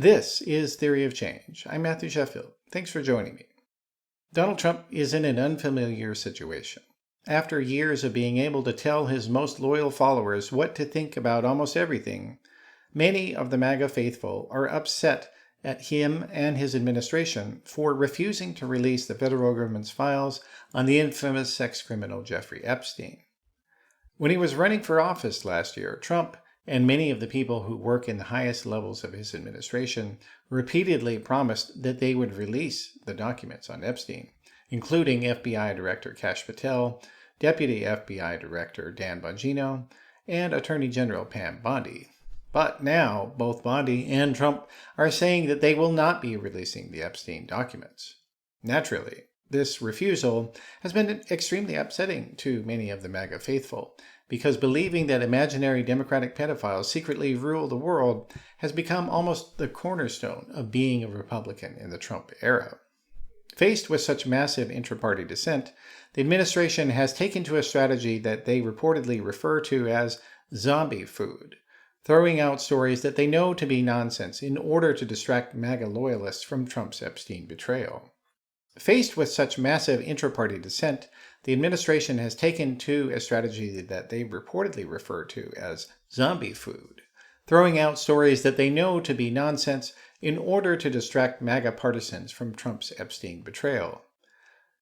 This is Theory of Change. I'm Matthew Sheffield. Thanks for joining me. Donald Trump is in an unfamiliar situation. After years of being able to tell his most loyal followers what to think about almost everything, many of the MAGA faithful are upset at him and his administration for refusing to release the federal government's files on the infamous sex criminal Jeffrey Epstein. When he was running for office last year, Trump and many of the people who work in the highest levels of his administration repeatedly promised that they would release the documents on Epstein, including FBI Director Kash Patel, Deputy FBI Director Dan Bongino, and Attorney General Pam Bondi. But now, both Bondi and Trump are saying that they will not be releasing the Epstein documents. Naturally, this refusal has been extremely upsetting to many of the MAGA faithful, because believing that imaginary Democratic pedophiles secretly rule the world has become almost the cornerstone of being a Republican in the Trump era. Faced with such massive intra-party dissent, the administration has taken to a strategy that they reportedly refer to as zombie food, throwing out stories that they know to be nonsense in order to distract MAGA loyalists from Trump's Epstein betrayal. Faced with such massive intra-party dissent, the administration has taken to a strategy that they reportedly refer to as zombie food, throwing out stories that they know to be nonsense in order to distract MAGA partisans from Trump's Epstein betrayal.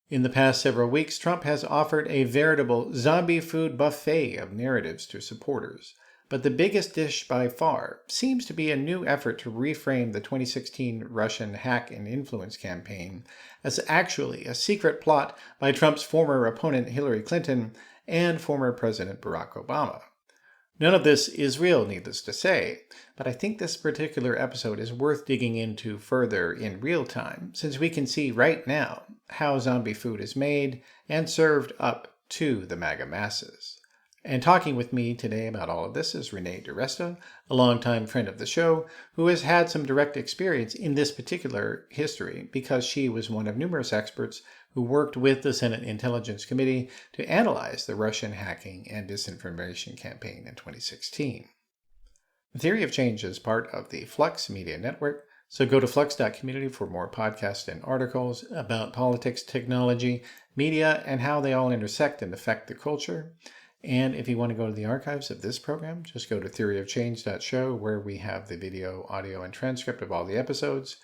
In the past several weeks, Trump has offered a veritable zombie food buffet of narratives to supporters. But the biggest dish by far seems to be a new effort to reframe the 2016 Russian hack and influence campaign as actually a secret plot by Trump's former opponent Hillary Clinton and former President Barack Obama. None of this is real, needless to say, but I think this particular episode is worth digging into further in real time, since we can see right now how zombie food is made and served up to the MAGA masses. And talking with me today about all of this is Renée DiResta, a longtime friend of the show, who has had some direct experience in this particular history because she was one of numerous experts who worked with the Senate Intelligence Committee to analyze the Russian hacking and disinformation campaign in 2016. The Theory of Change is part of the Flux Media Network, so go to flux.community for more podcasts and articles about politics, technology, media, and how they all intersect and affect the culture. And if you want to go to the archives of this program, just go to theoryofchange.show, where we have the video, audio, and transcript of all the episodes.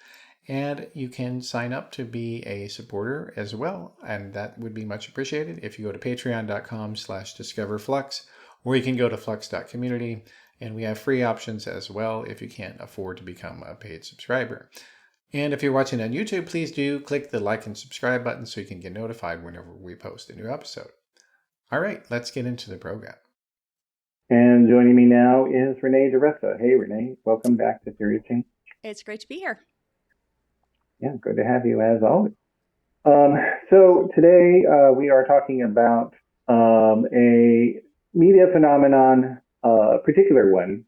And you can sign up to be a supporter as well, and that would be much appreciated if you go to patreon.com/discoverflux, or you can go to flux.community, and we have free options as well if you can't afford to become a paid subscriber. And if you're watching on YouTube, please do click the like and subscribe button so you can get notified whenever we post a new episode. All right, let's get into the program. And joining me now is Renée DiResta. Hey, Renée, welcome back to Theory of Change. It's great to be here. Yeah, good to have you as always. So today we are talking about a media phenomenon, a particular one.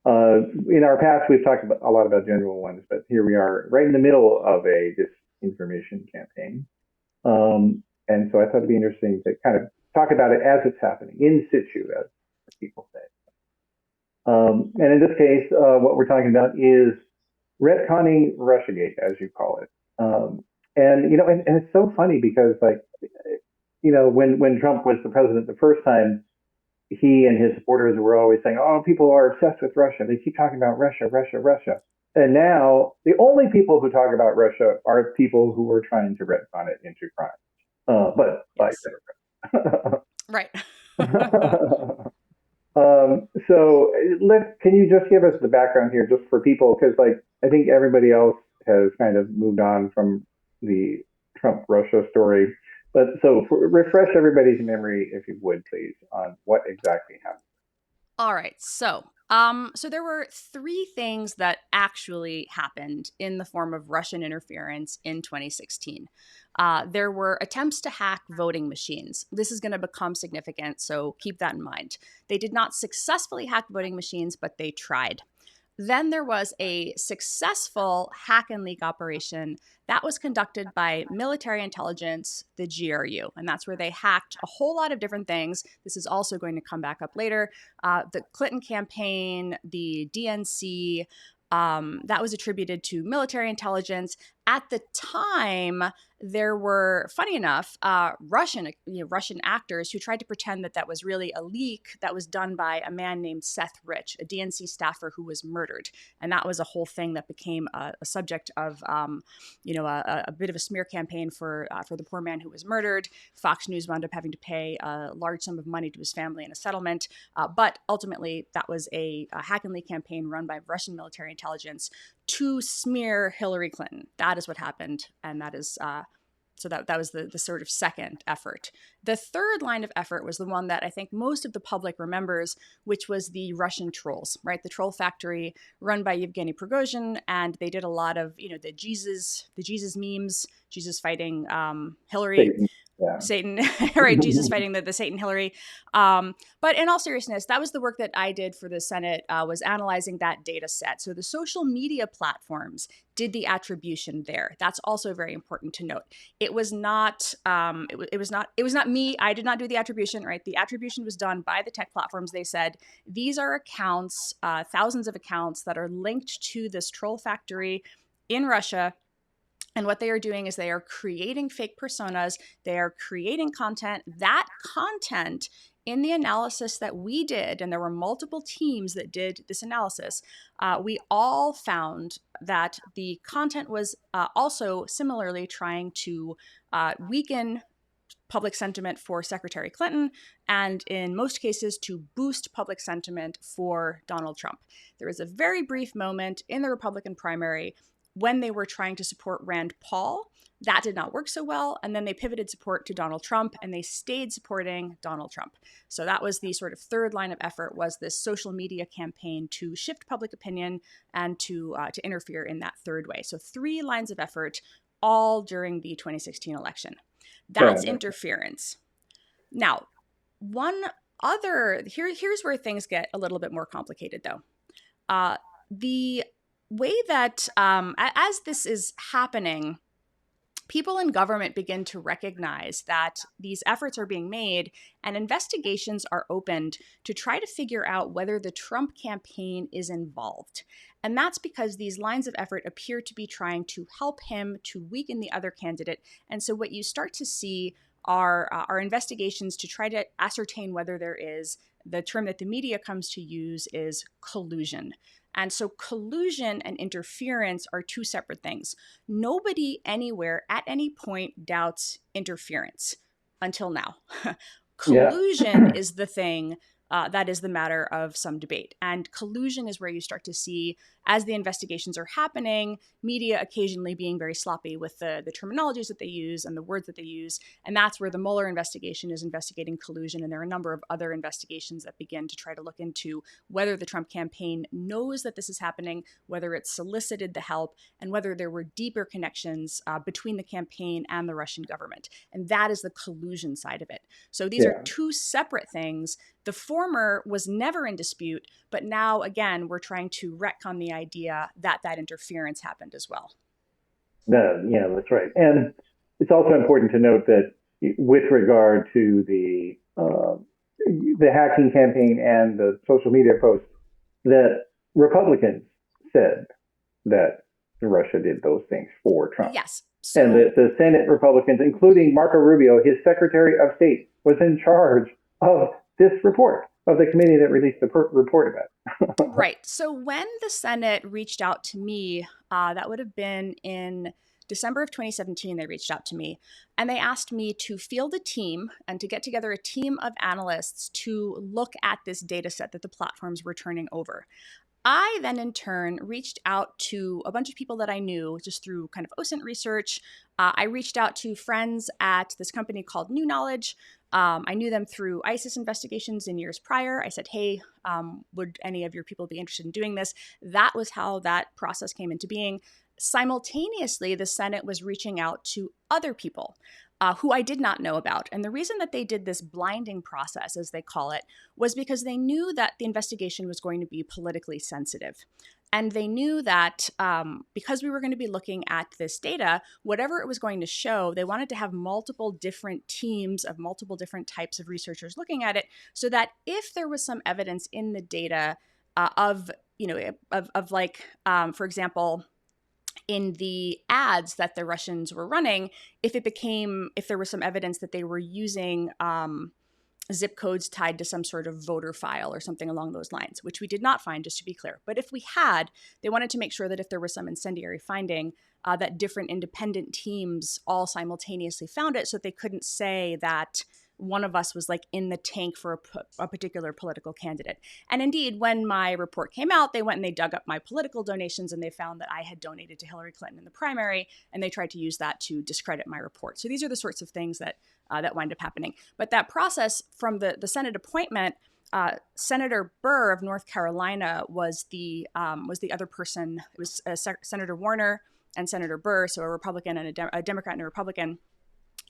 In our past, we've talked a lot about general ones, but here we are right in the middle of a disinformation campaign. And so I thought it'd be interesting to kind of talk about it as it's happening, in situ, as people say. And in this case, what we're talking about is Retconing Russiagate, as you call it. And it's so funny because, when Trump was the president the first time, he and his supporters were always saying, oh, people are obsessed with Russia. They keep talking about Russia, Russia, Russia. And now the only people who talk about Russia are people who are trying to retcon it into crime. But like Democrats. Right. So can you just give us the background here just for people? Because I think everybody else has kind of moved on from the Trump-Russia story. But so refresh everybody's memory, if you would, please, on what exactly happened. All right. So there were three things that actually happened in the form of Russian interference in 2016. There were attempts to hack voting machines. This is going to become significant, so keep that in mind. They did not successfully hack voting machines, but they tried. Then there was a successful hack and leak operation that was conducted by military intelligence, the GRU, and that's where they hacked a whole lot of different things. This is also going to come back up later. The Clinton campaign, the DNC, That was attributed to military intelligence. At the time, there were, funny enough, Russian actors who tried to pretend that that was really a leak that was done by a man named Seth Rich, a DNC staffer who was murdered. And that was a whole thing that became a subject of, a bit of a smear campaign for the poor man who was murdered. Fox News wound up having to pay a large sum of money to his family in a settlement. But ultimately, that was a hack and leak campaign run by Russian military intelligence to smear Hillary Clinton. That is what happened, and that is so that was the sort of second effort. The third line of effort was the one that I think most of the public remembers, which was the Russian trolls, right? The troll factory run by Yevgeny Prigozhin, and they did a lot of the Jesus memes, Jesus fighting Hillary. Satan, right? Jesus fighting the Satan Hillary. But in all seriousness, that was the work that I did for the Senate, was analyzing that data set. So the social media platforms did the attribution there. That's also very important to note. It was not me. I did not do the attribution, right? The attribution was done by the tech platforms. They said, these are accounts, thousands of accounts that are linked to this troll factory in Russia. And what they are doing is they are creating fake personas. They are creating content. That content, in the analysis that we did, and there were multiple teams that did this analysis, we all found that the content was also similarly trying to weaken public sentiment for Secretary Clinton, and in most cases to boost public sentiment for Donald Trump. There was a very brief moment in the Republican primary when they were trying to support Rand Paul. That did not work so well. And then they pivoted support to Donald Trump, and they stayed supporting Donald Trump. So that was the sort of third line of effort, was this social media campaign to shift public opinion and to interfere in that third way. So 3 lines of effort, all during the 2016 election. That's interference. Now, here's where things get a little bit more complicated, though. The way that, as this is happening, people in government begin to recognize that these efforts are being made and investigations are opened to try to figure out whether the Trump campaign is involved. And that's because these lines of effort appear to be trying to help him to weaken the other candidate. And so what you start to see are investigations to try to ascertain whether there is, the term that the media comes to use is collusion. And so collusion and interference are 2 separate things. Nobody anywhere at any point doubts interference until now. Collusion is the thing that is the matter of some debate. And collusion is where you start to see, as the investigations are happening, media occasionally being very sloppy with the terminologies that they use and the words that they use. And that's where the Mueller investigation is investigating collusion. And there are a number of other investigations that begin to try to look into whether the Trump campaign knows that this is happening, whether it solicited the help, and whether there were deeper connections between the campaign and the Russian government. And that is the collusion side of it. So these are 2 separate things. The former was never in dispute, but now, again, we're trying to retcon the idea that interference happened as well. Yeah, that's right. And it's also important to note that with regard to the hacking campaign and the social media posts, that Republicans said that Russia did those things for Trump. Yes. So, and the Senate Republicans, including Marco Rubio, his Secretary of State, was in charge of this report, of the committee that released the report about it. Right. So when the Senate reached out to me, that would have been in December of 2017, they reached out to me and they asked me to field a team and to get together a team of analysts to look at this data set that the platforms were turning over. I then, in turn, reached out to a bunch of people that I knew just through kind of OSINT research. I reached out to friends at this company called New Knowledge. I knew them through ISIS investigations in years prior. I said, hey, would any of your people be interested in doing this? That was how that process came into being. Simultaneously, the Senate was reaching out to other people who I did not know about. And the reason that they did this blinding process, as they call it, was because they knew that the investigation was going to be politically sensitive. And they knew that because we were going to be looking at this data, whatever it was going to show, they wanted to have multiple different teams of multiple different types of researchers looking at it so that if there was some evidence in the data of for example, in the ads that the Russians were running, if there was some evidence that they were using zip codes tied to some sort of voter file or something along those lines, which we did not find, just to be clear. But if we had, they wanted to make sure that if there was some incendiary finding, that different independent teams all simultaneously found it, so they couldn't say that one of us was like in the tank for a particular political candidate. And indeed, when my report came out, they went and they dug up my political donations and they found that I had donated to Hillary Clinton in the primary, and they tried to use that to discredit my report. So these are the sorts of things that wind up happening. But that process from the Senate appointment, Senator Burr of North Carolina was the other person. It was Senator Warner and Senator Burr, so a Republican and a Democrat and a Republican,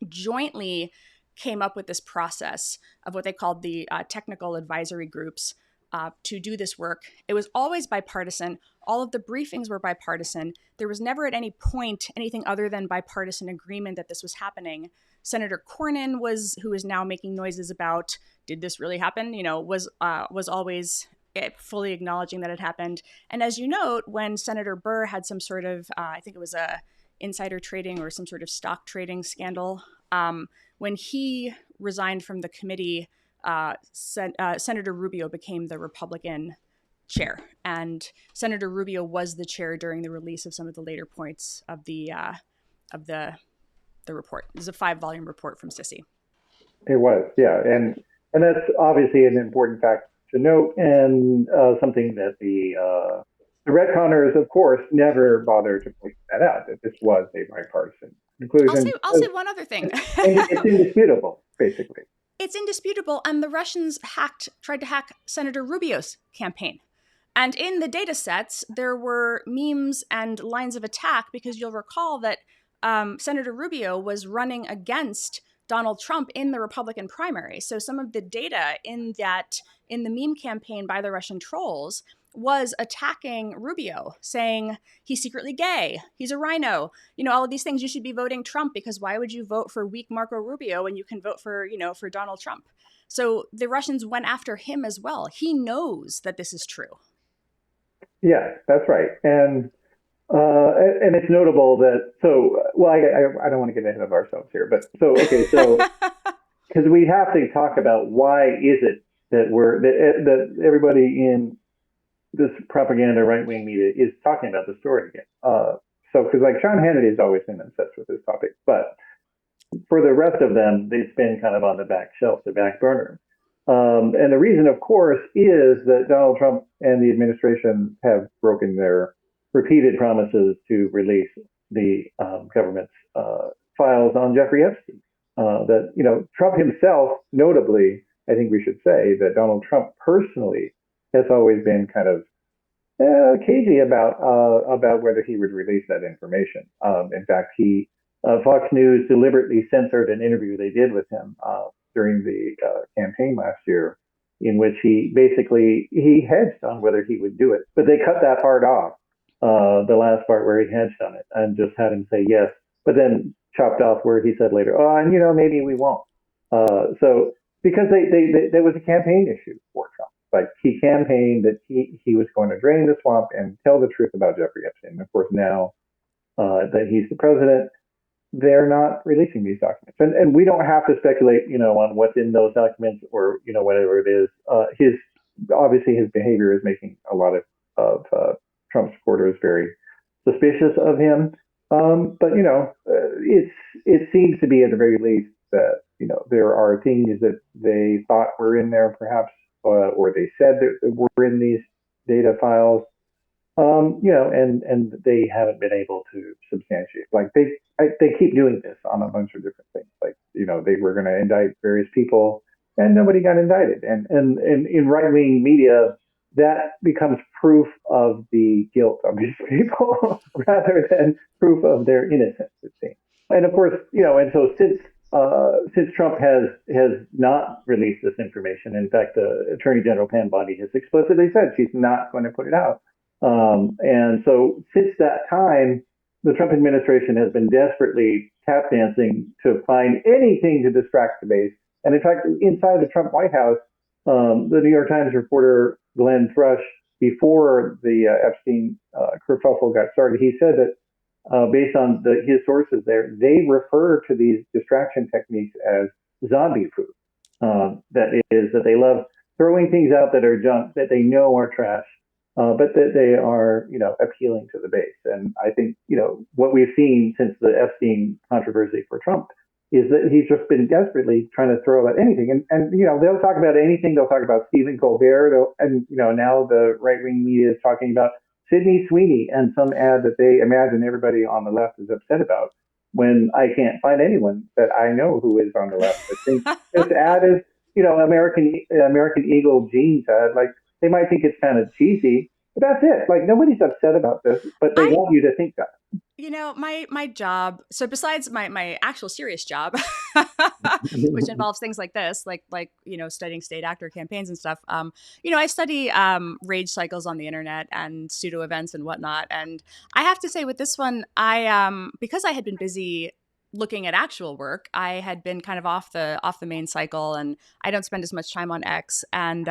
jointly came up with this process of what they called the technical advisory groups to do this work. It was always bipartisan. All of the briefings were bipartisan. There was never at any point anything other than bipartisan agreement that this was happening. Senator Cornyn who is now making noises about, did this really happen? Was always fully acknowledging that it happened. And as you note, when Senator Burr had some sort of, I think it was a insider trading or some sort of stock trading scandal, when he resigned from the committee, Senator Rubio became the Republican chair, and Senator Rubio was the chair during the release of some of the later points of the report. It was a 5-volume report from Sissy. It was, yeah, and that's obviously an important fact to note, and something that the retconners, of course, never bothered to point that out, that this was a bipartisan conclusion. I'll say one other thing. It's indisputable, basically. It's indisputable, and the Russians tried to hack Senator Rubio's campaign. And in the data sets, there were memes and lines of attack, because you'll recall that Senator Rubio was running against Donald Trump in the Republican primary. So some of the data in the meme campaign by the Russian trolls was attacking Rubio, saying he's secretly gay, he's a rhino, all of these things. You should be voting Trump, because why would you vote for weak Marco Rubio when you can vote for Donald Trump? So the Russians went after him as well. He knows that this is true. Yeah, that's right. And it's notable that, I don't want to get ahead of ourselves here, but because we have to talk about why is it that everybody in this propaganda right-wing media is talking about the story again. Because Sean Hannity has always been obsessed with this topic, but for the rest of them, they've been kind of on the back shelf, the back burner. And the reason, of course, is that Donald Trump and the administration have broken their repeated promises to release the government's files on Jeffrey Epstein. Trump himself, notably, I think we should say that Donald Trump personally has always been kind of cagey about whether he would release that information. In fact, Fox News deliberately censored an interview they did with him during the campaign last year, in which he hedged on whether he would do it. But they cut that part off, the last part where he hedged on it, and just had him say yes, but then chopped off where he said later, maybe we won't. So because there was a campaign issue for Trump. Like, he campaigned that he was going to drain the swamp and tell the truth about Jeffrey Epstein. And of course, now that he's the president, they're not releasing these documents. And we don't have to speculate, on what's in those documents or, whatever it is. His behavior is making a lot of Trump supporters very suspicious of him. But it seems to be, at the very least, that, there are things that they thought were in there, perhaps, or they said that were in these data files, and they haven't been able to substantiate. Like, they keep doing this on a bunch of different things. Like, they were going to indict various people, and nobody got indicted. And in right-wing media, that becomes proof of the guilt of these people rather than proof of their innocence, it seems. And of course, and so since Trump has not released this information, in fact, the Attorney General Pam Bondi has explicitly said she's not going to put it out. And so since that time, the Trump administration has been desperately tap dancing to find anything to distract the base. And in fact, inside the Trump White House, the New York Times reporter Glenn Thrush before the Epstein kerfuffle got started, he said that based on his sources there, they refer to these distraction techniques as zombie food. That is, that they love throwing things out that are junk, that they know are trash, but that they are, appealing to the base. And I think, what we've seen since the Epstein controversy for Trump is that he's just been desperately trying to throw out anything. And they'll talk about anything. They'll talk about Stephen Colbert. Now the right-wing media is talking about Sydney Sweeney and some ad that they imagine everybody on the left is upset about, when I can't find anyone that I know who is on the left that thinks this ad is, American Eagle jeans ad. Like, they might think it's kind of cheesy, but that's it. Like, nobody's upset about this, but they want you to think that. My job, so besides my actual serious job, which involves things like this, like studying state actor campaigns and stuff, I study rage cycles on the internet and pseudo events and whatnot. And I have to say, with this one, because I had been busy looking at actual work, I had been kind of off the main cycle, and I don't spend as much time on X. And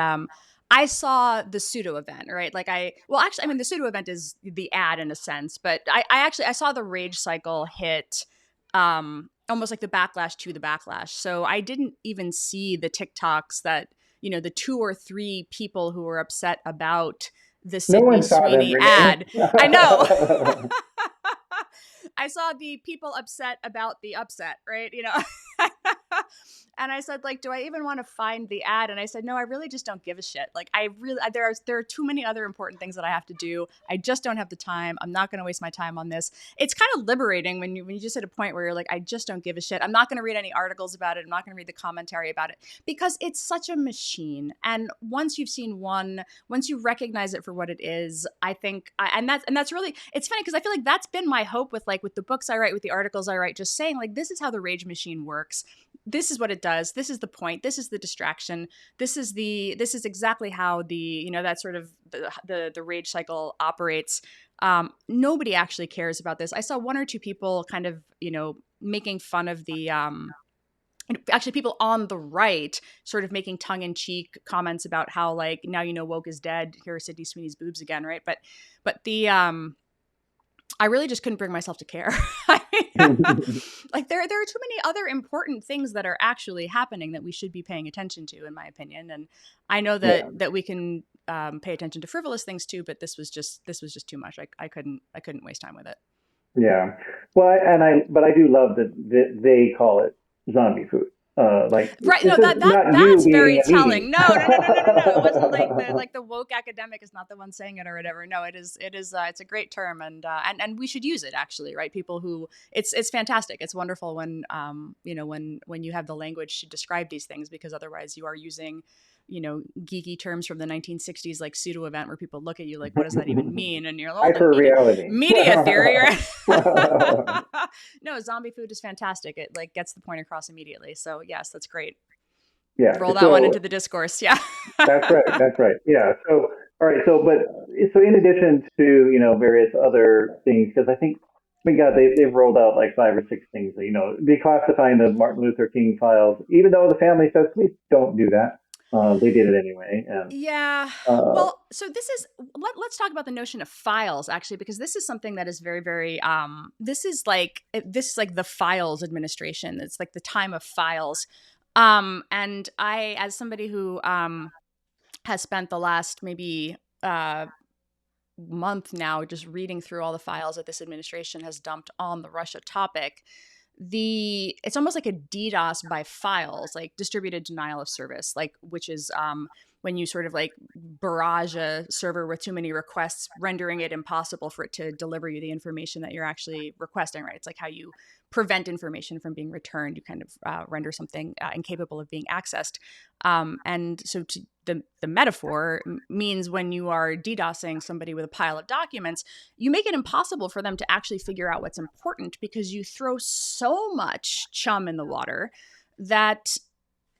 I saw the pseudo event, right? The pseudo event is the ad in a sense, but I saw the rage cycle hit almost like the backlash to the backlash. So I didn't even see the TikToks that, the 2 or 3 people who were upset about the Sydney Sweeney ad. I know. I saw the people upset about the upset, right? And I said, do I even want to find the ad? And I said, no, I really just don't give a shit. There are too many other important things that I have to do. I just don't have the time. I'm not going to waste my time on this. It's kind of liberating when you just hit a point where you're like, I just don't give a shit. I'm not going to read any articles about it. I'm not going to read the commentary about it, because it's such a machine. And once you've seen one, once you recognize it for what it is, I think, and that's really, it's funny because I feel like that's been my hope with the books I write, with the articles I write, just saying this is how the rage machine works. This is what it does. This is the point. This is the distraction. This is exactly how that sort of the rage cycle operates. Nobody actually cares about this. I saw 1 or 2 people kind of, making fun of the, actually people on the right sort of making tongue-in-cheek comments about how now woke is dead. Here are Sydney Sweeney's boobs again, right? But the I really just couldn't bring myself to care. There are too many other important things that are actually happening that we should be paying attention to, in my opinion. And I know that we can pay attention to frivolous things too, but this was just too much. I couldn't waste time with it. Yeah. Well, but I do love that they call it zombie food. Right. No, that's very telling. No. It wasn't like the woke academic is not the one saying it or whatever. No, it is. It's a great term, and we should use it, actually. Right. People who it's fantastic. It's wonderful when when you have the language to describe these things, because otherwise you are using geeky terms from the 1960s, like pseudo event, where people look at you like, what does that even mean? And you're like, hyper-reality. Media theory, right? No, zombie food is fantastic. It gets the point across immediately. So yes, that's great. Yeah. Roll that one into the discourse. Yeah. That's right. Yeah. So, all right. So in addition to, various other things, because I think, they've rolled out 5 or 6 things, declassifying the Martin Luther King files, even though the family says, please don't do that. They did it anyway. And, well, so let's talk about the notion of files, actually, because this is something that is very, very, this is like the files administration. It's like the time of files. And I, as somebody who has spent the last maybe month now just reading through all the files that this administration has dumped on the Russia topic, it's almost like a DDoS by files, like distributed denial of service, which is when you sort of barrage a server with too many requests, rendering it impossible for it to deliver you the information that you're actually requesting, right? It's like how you prevent information from being returned. You kind of render something incapable of being accessed. And so the metaphor means when you are DDoSing somebody with a pile of documents, you make it impossible for them to actually figure out what's important, because you throw so much chum in the water that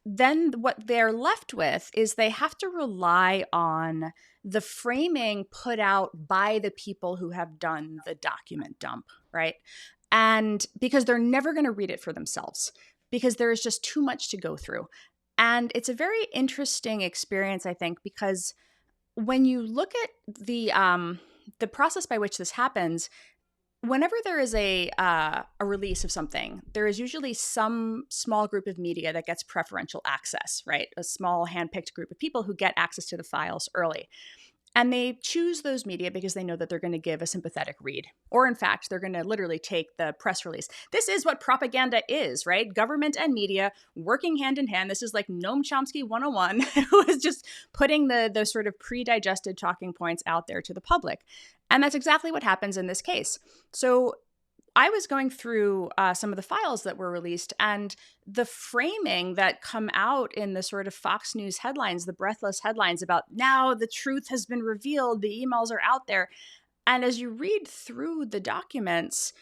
then what they're left with is they have to rely on the framing put out by the people who have done the document dump, right? And because they're never going to read it for themselves, because there is just too much to go through. And it's a very interesting experience, I think, because when you look at the process by which this happens, whenever there is a release of something, there is usually some small group of media that gets preferential access, right? A small handpicked group of people who get access to the files early. And they choose those media because they know that they're going to give a sympathetic read. Or in fact, they're going to literally take the press release. This is what propaganda is, right? Government and media working hand in hand. This is like Noam Chomsky 101, who is just putting the sort of pre-digested talking points out there to the public. And that's exactly what happens in this case. So I was going through some of the files that were released, and the framing that come out in the sort of Fox News headlines, the breathless headlines about now the truth has been revealed, the emails are out there. And as you read through the documents,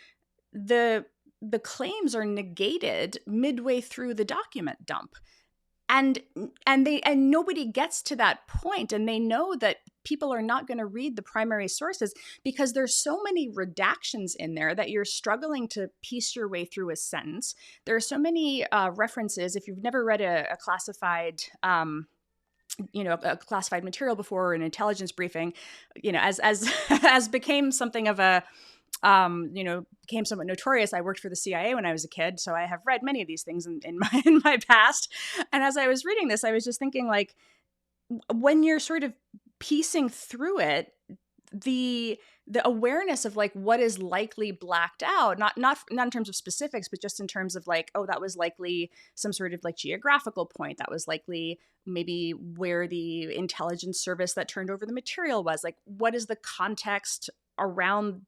the claims are negated midway through the document dump. And nobody gets to that point, and they know that people are not going to read the primary sources because there's so many redactions in there that you're struggling to piece your way through a sentence. There are so many references. If you've never read a classified a classified material before, an intelligence briefing, as became something of a became somewhat notorious. I worked for the CIA when I was a kid, so I have read many of these things in my past. And as I was reading this, I was just thinking, like, when you're sort of piecing through it, the awareness of like what is likely blacked out, not in terms of specifics, but just in terms of like, oh, that was likely some sort of like geographical point. That was likely maybe where the intelligence service that turned over the material was. Like, what is the context around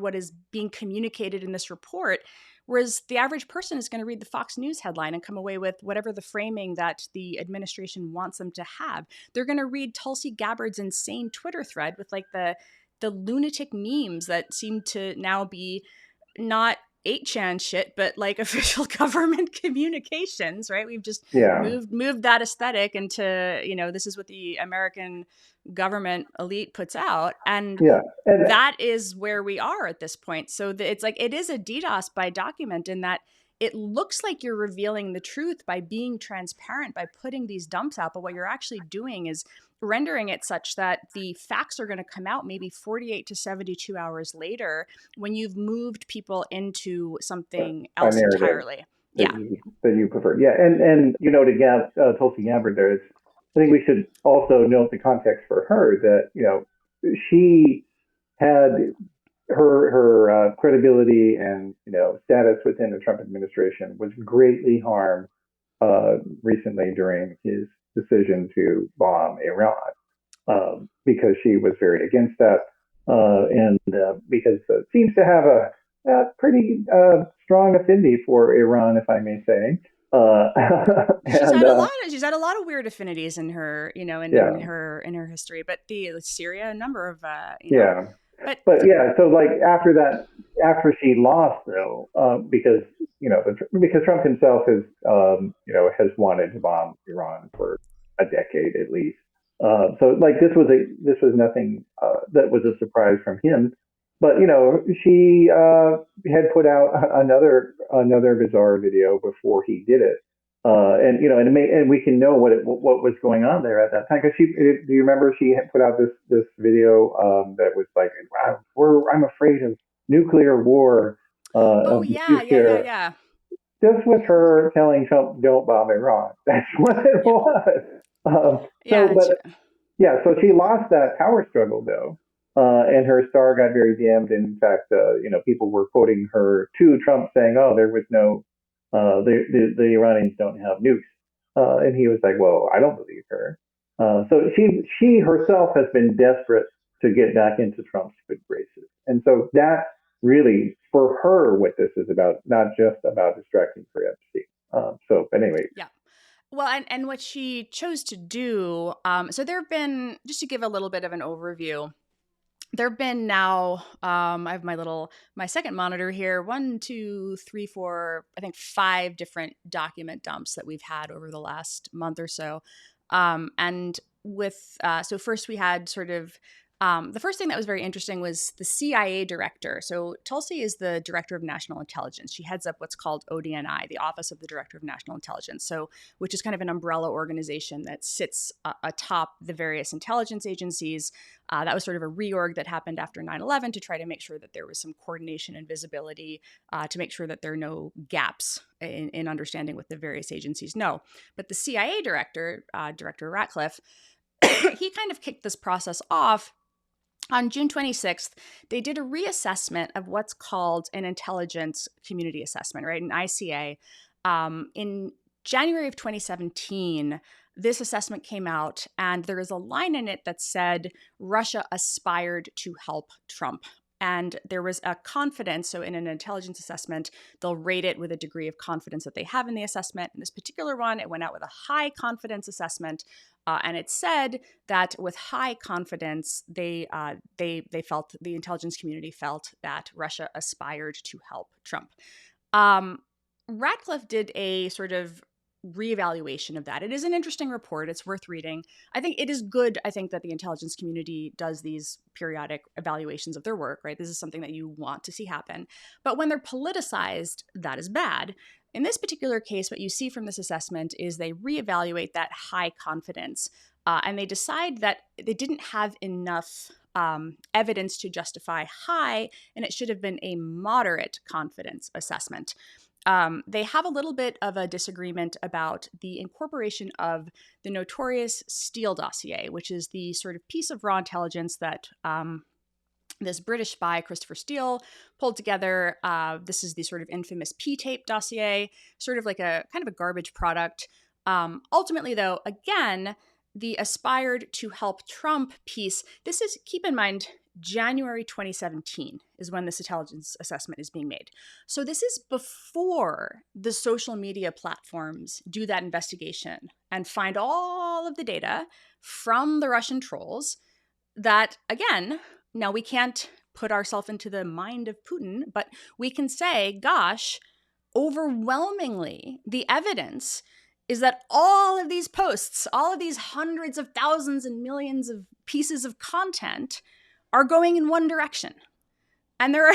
what is being communicated in this report? Whereas the average person is going to read the Fox News headline and come away with whatever the framing that the administration wants them to have. They're going to read Tulsi Gabbard's insane Twitter thread with like the lunatic memes that seem to now be not 8chan shit, but like official government communications, right? We've just moved that aesthetic into, this is what the American government elite puts out. And that is where we are at this point. So it's like, it is a DDoS by document in that it looks like you're revealing the truth by being transparent, by putting these dumps out. But what you're actually doing is rendering it such that the facts are going to come out maybe 48 to 72 hours later when you've moved people into something else entirely. That you prefer. Yeah. And to Tulsi Gabbard, I think we should also note the context for her that, she had her credibility and, status within the Trump administration was greatly harmed recently during his decision to bomb Iran, because she was very against that, and because it seems to have a pretty strong affinity for Iran, if I may say. She's had a lot of weird affinities in her, in her history, but Syria, a number of But yeah, so like after she lost though, because Trump himself has wanted to bomb Iran for a decade at least. So like this was nothing that was a surprise from him. But she had put out another bizarre video before he did it, and we can know what was going on there at that time, because do you remember she had put out this video that was like, I'm afraid of nuclear war. Yeah. This was her telling Trump, don't bomb Iran. That's what it was. So she lost that power struggle though. And her star got very dimmed. In fact, people were quoting her to Trump saying, "Oh, there was no, the Iranians don't have nukes," and he was like, "Well, I don't believe her." So she herself has been desperate to get back into Trump's good graces, and so that's really for her what this is about, not just about distracting for Epstein. So anyway, yeah. Well, and what she chose to do. So there have been, just to give a little bit of an overview. There have been now, I have my second monitor here, 1, 2, 3, 4, I think 5 different document dumps that we've had over the last month or so. And with, so first we had sort of The first thing that was very interesting was the CIA director. So Tulsi is the director of national intelligence. She heads up what's called ODNI, the Office of the Director of National Intelligence, so which is kind of an umbrella organization that sits atop the various intelligence agencies. That was sort of a reorg that happened after 9/11 to try to make sure that there was some coordination and visibility, to make sure that there are no gaps in understanding what the various agencies know. But the CIA director, Director Ratcliffe, he kind of kicked this process off. On June 26th, they did a reassessment of what's called an intelligence community assessment, right, an ICA. In January of 2017, this assessment came out, and there is a line in it that said Russia aspired to help Trump. And there was a confidence. So in an intelligence assessment, they'll rate it with a degree of confidence that they have in the assessment. In this particular one, it went out with a high confidence assessment. And it said that with high confidence, they felt, the intelligence community felt that Russia aspired to help Trump. Ratcliffe did a sort of reevaluation of that. It is an interesting report. It's worth reading. I think it is good, that the intelligence community does these periodic evaluations of their work, right? This is something that you want to see happen. But when they're politicized, that is bad. In this particular case, what you see from this assessment is they reevaluate that high confidence, and they decide that they didn't have enough evidence to justify high, and it should have been a moderate confidence assessment. They have a little bit of a disagreement about the incorporation of the notorious Steele dossier, which is the sort of piece of raw intelligence that this British spy, Christopher Steele, pulled together. This is the sort of infamous P-tape dossier, sort of like a kind of a garbage product. Ultimately, though, again, the aspired to help Trump piece, this is, keep in mind, January 2017 is when this intelligence assessment is being made. So this is before the social media platforms do that investigation and find all of the data from the Russian trolls that, again, now we can't put ourselves into the mind of Putin, but we can say, gosh, overwhelmingly, the evidence is that all of these posts, all of these hundreds of thousands and millions of pieces of content are going in one direction. And they're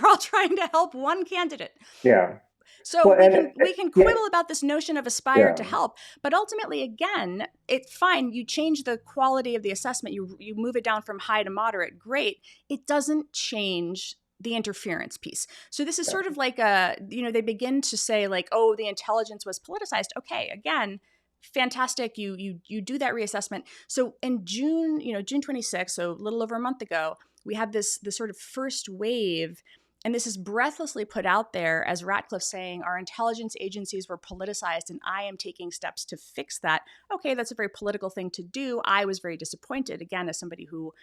all trying to help one candidate. Yeah. So we can quibble about this notion of aspire to help, but ultimately, again, it's fine. You change the quality of the assessment. You move it down from high to moderate. Great. It doesn't change the interference piece. So this is sort of like they begin to say like, oh, the intelligence was politicized. Okay, again, fantastic. You do that reassessment. So in June 26th, so a little over a month ago, we have this sort of first wave. And this is breathlessly put out there as Ratcliffe saying our intelligence agencies were politicized and I am taking steps to fix that. Okay, that's a very political thing to do. I was very disappointed, again, as somebody who,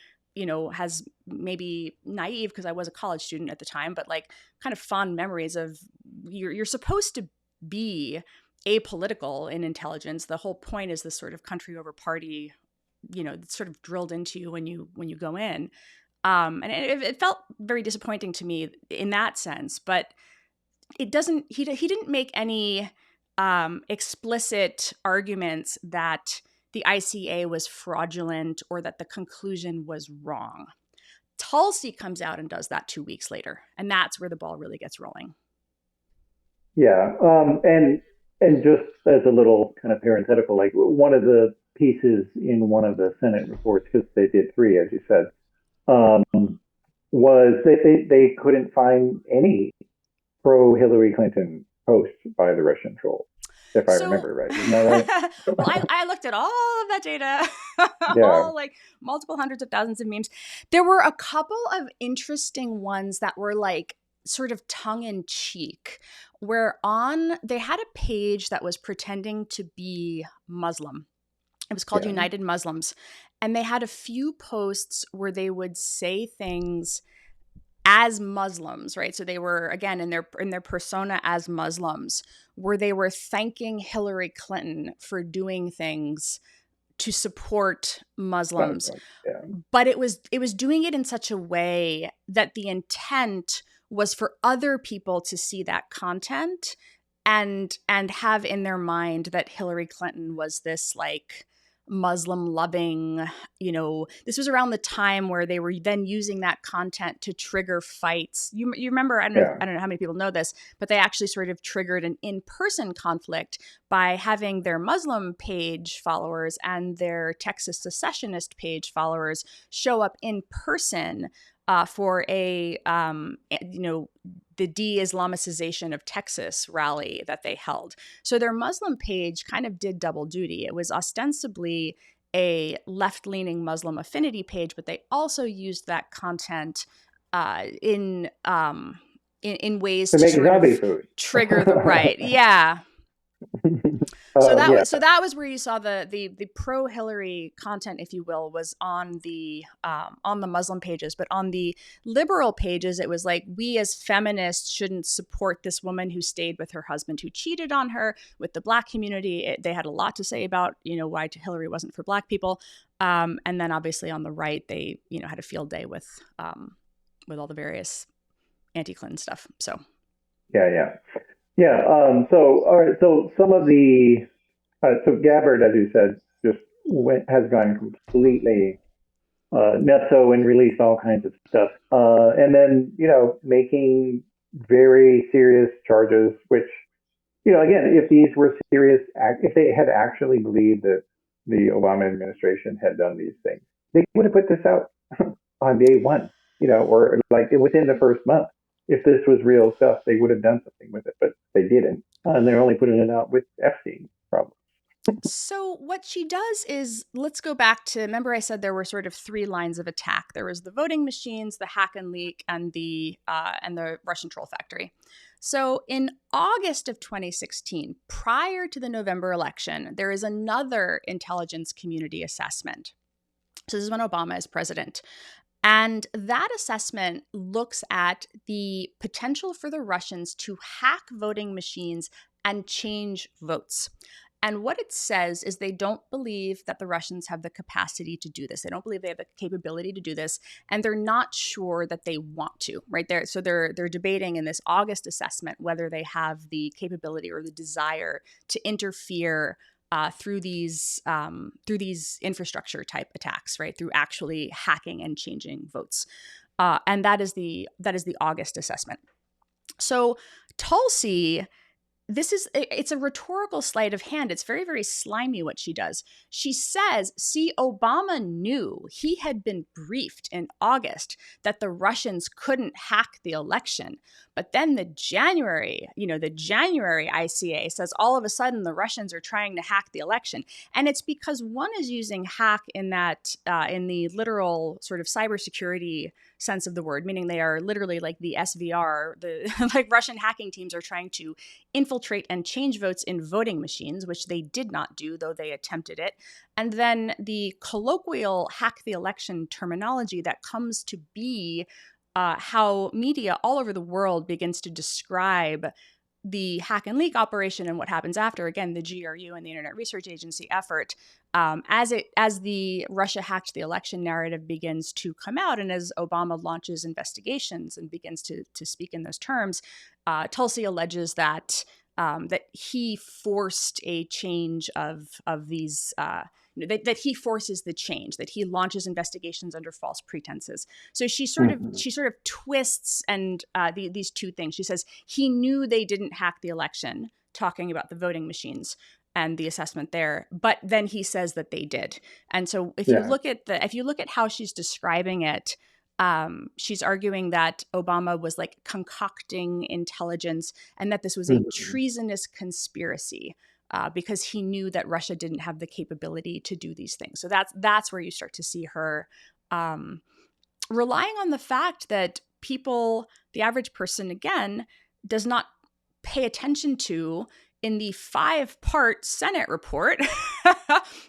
has maybe naive, because I was a college student at the time, but like kind of fond memories of you're supposed to be apolitical in intelligence. The whole point is this sort of country over party, it's sort of drilled into you when you go in. And it felt very disappointing to me in that sense, but it doesn't, he didn't make any explicit arguments that the ICA was fraudulent or that the conclusion was wrong. Tulsi comes out and does that 2 weeks later, and that's where the ball really gets rolling. Yeah, and just as a little kind of parenthetical, like one of the pieces in one of the Senate reports, because they did 3, as you said, was that they couldn't find any pro-Hillary Clinton posts by the Russian trolls, if I remember right. Isn't that right? Well, I looked at all of that data, all like multiple hundreds of thousands of memes. There were a couple of interesting ones that were like sort of tongue-in-cheek, where they had a page that was pretending to be Muslim. It was called United Muslims. And they had a few posts where they would say things as Muslims, right? So they were, again, in their persona as Muslims, where they were thanking Hillary Clinton for doing things to support Muslims. Yeah. But it was doing it in such a way that the intent was for other people to see that content and have in their mind that Hillary Clinton was this like Muslim loving, this was around the time where they were then using that content to trigger fights. You remember, I don't know how many people know this, but they actually sort of triggered an in-person conflict by having their Muslim page followers and their Texas secessionist page followers show up in person for the de-Islamicization of Texas rally that they held. So their Muslim page kind of did double duty. It was ostensibly a left-leaning Muslim affinity page, but they also used that content in ways to to make sort zombie of food. trigger the right. Yeah. So that was where you saw the pro Hillary content, if you will, was on the Muslim pages, but on the liberal pages, it was like, we as feminists shouldn't support this woman who stayed with her husband who cheated on her. With the Black community, they had a lot to say about why Hillary wasn't for Black people, and then obviously on the right, they had a field day with all the various anti-Clinton stuff. So So, all right. So some of the, so Gabbard, as you said, just has gone completely nutso and released all kinds of stuff. And then, making very serious charges, which, again, if these were serious, if they had actually believed that the Obama administration had done these things, they would have put this out on day one, or like within the first month. If this was real stuff, they would have done something with it, but they didn't. And they're only putting it out with Epstein problems. So what she does is, let's go back to, remember I said there were sort of three lines of attack. There was the voting machines, the hack and leak, and the Russian troll factory. So in August of 2016, prior to the November election, there is another intelligence community assessment. So this is when Obama is president. And that assessment looks at the potential for the Russians to hack voting machines and change votes. And what it says is they don't believe that the Russians have the capacity to do this. They don't believe they have the capability to do this. And they're not sure that they want to, right? So they're debating in this August assessment whether they have the capability or the desire to interfere through these infrastructure type attacks, right? Through actually hacking and changing votes, and that is the August assessment. So Tulsi, it's a rhetorical sleight of hand. It's very, very slimy what she does. She says, see, Obama knew, he had been briefed in August that the Russians couldn't hack the election. But then the January ICA says all of a sudden the Russians are trying to hack the election. And it's because one is using hack in the literal sort of cybersecurity sense of the word, meaning they are literally like the SVR, like Russian hacking teams are trying to infiltrate and change votes in voting machines, which they did not do, though they attempted it. And then the colloquial hack the election terminology that comes to be how media all over the world begins to describe the hack and leak operation and what happens after, again, the GRU and the Internet Research Agency effort, as the Russia hacked the election narrative begins to come out, and as Obama launches investigations and begins to speak in those terms, Tulsi alleges that he forced a change of these. That he forces the change, that he launches investigations under false pretenses. So she sort of twists these two things. She says he knew they didn't hack the election, talking about the voting machines and the assessment there, but then he says that they did. And so if you look at how she's describing it, she's arguing that Obama was like concocting intelligence and that this was a treasonous conspiracy. Because he knew that Russia didn't have the capability to do these things. So that's where you start to see her relying on the fact that people, the average person, again, does not pay attention to. In the 5-part Senate report,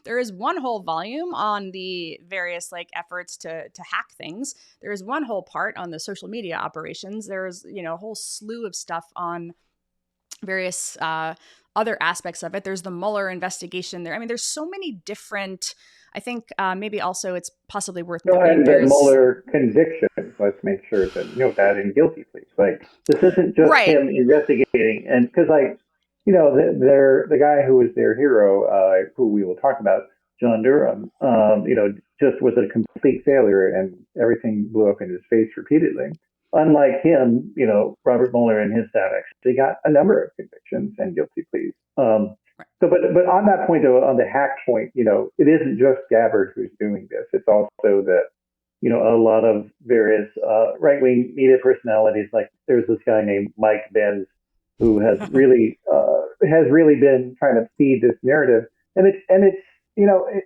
there is one whole volume on the various efforts to hack things. There is one whole part on the social media operations. There's a whole slew of stuff on various other aspects of it. There's the Mueller investigation there. I mean, there's so many different, I think maybe also it's possibly worth noting. And the Mueller convictions, let's make sure that, bad and guilty pleas. Like, this isn't just him investigating. And because, the guy who was their hero, who we will talk about, John Durham, just was a complete failure and everything blew up in his face repeatedly. Unlike him, Robert Mueller and his staff actually got a number of convictions and guilty pleas. But on that point, though, on the hack point, it isn't just Gabbard who's doing this. It's also that, a lot of various right-wing media personalities, like there's this guy named Mike Benz, who has really been trying to feed this narrative, and it's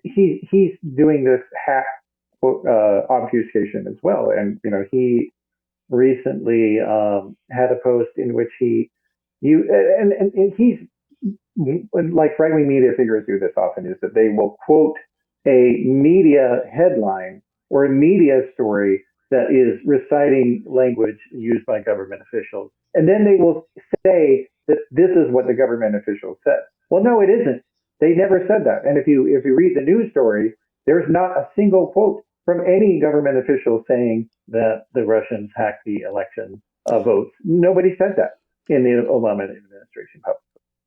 he's doing this hack obfuscation as well, and he recently had a post in which he's like right-wing media figures do this often, is that they will quote a media headline or a media story that is reciting language used by government officials. And then they will say that this is what the government official said. Well, no, it isn't. They never said that. And if you read the news story, there's not a single quote from any government official saying that the Russians hacked the election votes. Nobody said that in the Obama administration publicly.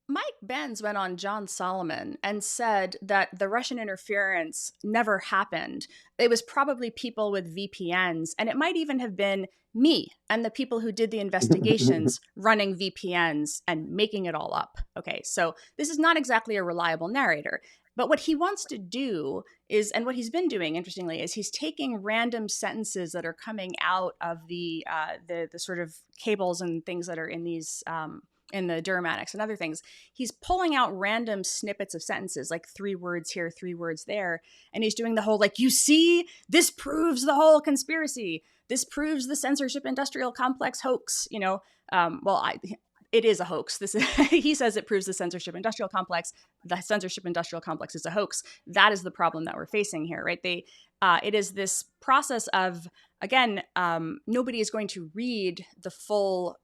Mike Benz went on John Solomon and said that the Russian interference never happened. It was probably people with VPNs, and it might even have been me and the people who did the investigations running VPNs and making it all up. Okay, so this is not exactly a reliable narrator. But what he wants to do is, and what he's been doing, interestingly, is he's taking random sentences that are coming out of the sort of cables and things that are in these in the Durham Annex and other things. He's pulling out random snippets of sentences, like 3 words here, 3 words there. And he's doing the whole, like, you see, this proves the whole conspiracy. This proves the censorship industrial complex hoax. It is a hoax. He says it proves the censorship industrial complex. The censorship industrial complex is a hoax. That is the problem that we're facing here, right? It is this process of, again, nobody is going to read the full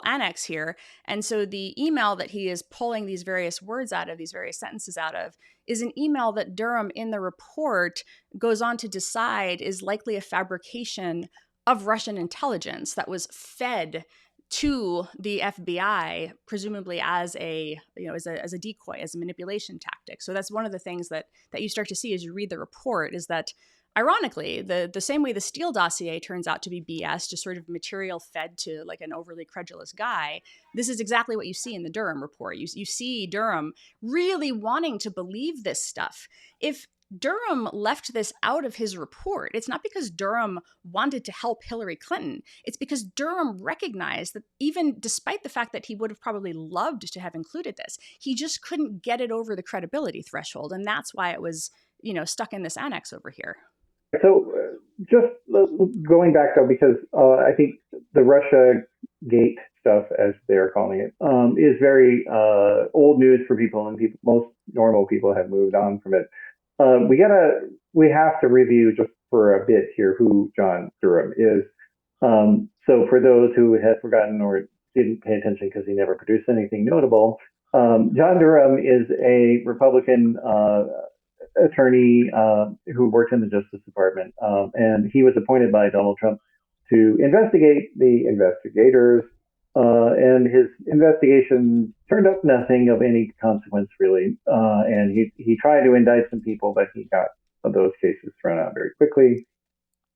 annex here. And so the email that he is pulling these various words out of, these various sentences out of, is an email that Durham in the report goes on to decide is likely a fabrication of Russian intelligence that was fed to the FBI, presumably as a decoy, as a manipulation tactic. So that's one of the things that you start to see as you read the report, is that ironically, the same way the Steele dossier turns out to be BS, just sort of material fed to like an overly credulous guy, this is exactly what you see in the Durham report. You see Durham really wanting to believe this stuff. If Durham left this out of his report, it's not because Durham wanted to help Hillary Clinton. It's because Durham recognized that even despite the fact that he would have probably loved to have included this, he just couldn't get it over the credibility threshold. And that's why it was, stuck in this annex over here. So just going back, though, because I think the Russia Gate stuff, as they're calling it, is very old news for people, and most normal people have moved on from it. We have to review just for a bit here who John Durham is. So for those who had forgotten or didn't pay attention because he never produced anything notable, John Durham is a Republican attorney who worked in the Justice Department, and he was appointed by Donald Trump to investigate the investigators, and his investigation turned up nothing of any consequence, really, and he tried to indict some people, but he got those cases thrown out very quickly.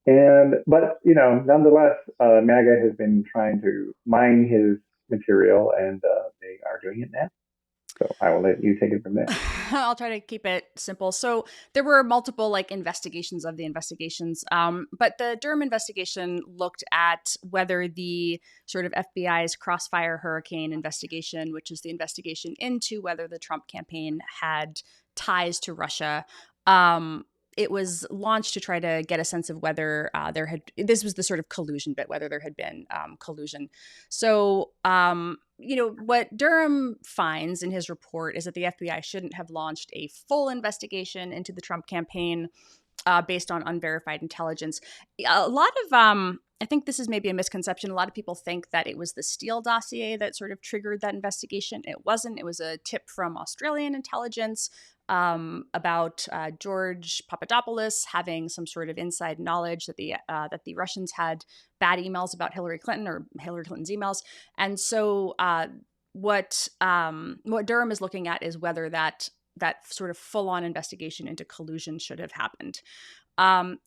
But nonetheless, MAGA has been trying to mine his material, and they are doing it now. So I will let you take it from there. I'll try to keep it simple. So there were multiple investigations of the investigations, but the Durham investigation looked at whether the sort of FBI's Crossfire Hurricane investigation, which is the investigation into whether the Trump campaign had ties to Russia, it was launched to try to get a sense of whether this was the sort of collusion bit, whether there had been collusion. So, what Durham finds in his report is that the FBI shouldn't have launched a full investigation into the Trump campaign based on unverified intelligence. A lot of, I think this is maybe a misconception. A lot of people think that it was the Steele dossier that sort of triggered that investigation. It wasn't. It was a tip from Australian intelligence about George Papadopoulos having some sort of inside knowledge that the Russians had bad emails about Hillary Clinton or Hillary Clinton's emails. And so what Durham is looking at is whether that that sort of full-on investigation into collusion should have happened.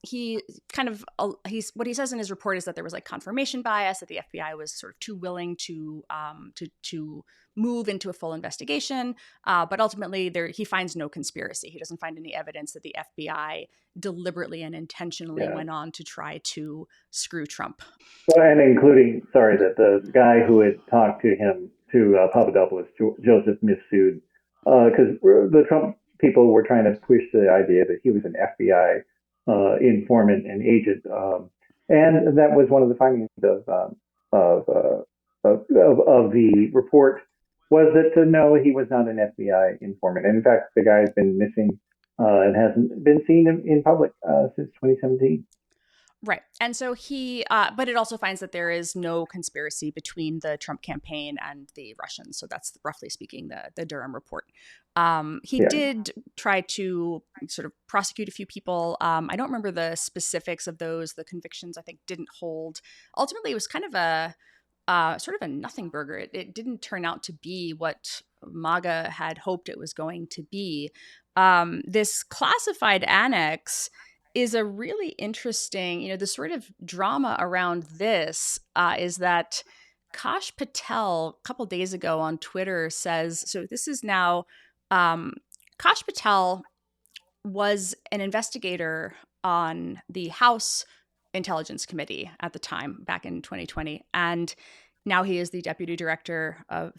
He kind of what he says in his report is that there was like confirmation bias, that the FBI was sort of too willing to move into a full investigation, but ultimately he finds no conspiracy. He doesn't find any evidence that the FBI deliberately and intentionally went on to try to screw Trump. Well, and including, that the guy who had talked to him, to Papadopoulos, Joseph Mifsud, because the Trump people were trying to push the idea that he was an FBI informant and agent, and that was one of the findings of the report, was that no, he was not an FBI informant. And in fact, the guy has been missing and hasn't been seen in public since 2017. Right. And so but it also finds that there is no conspiracy between the Trump campaign and the Russians. So that's roughly speaking the Durham report. He did try to sort of prosecute a few people. I don't remember the specifics of those. The convictions, I think, didn't hold. Ultimately, it was kind of a sort of a nothing burger. It didn't turn out to be what MAGA had hoped it was going to be. This classified annex is a really interesting, the sort of drama around this is that Kosh Patel, a couple days ago on Twitter, says, so this is now, Kosh Patel was an investigator on the House Intelligence Committee at the time, back in 2020. And now he is the he is the director of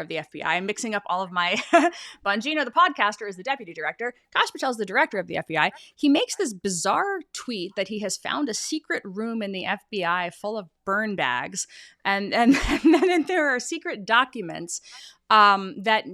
the FBI. I'm mixing up all of my Bongino, the podcaster, is the deputy director. Kash Patel is the director of the FBI. He makes this bizarre tweet that he has found a secret room in the FBI full of burn bags. And then there are secret documents that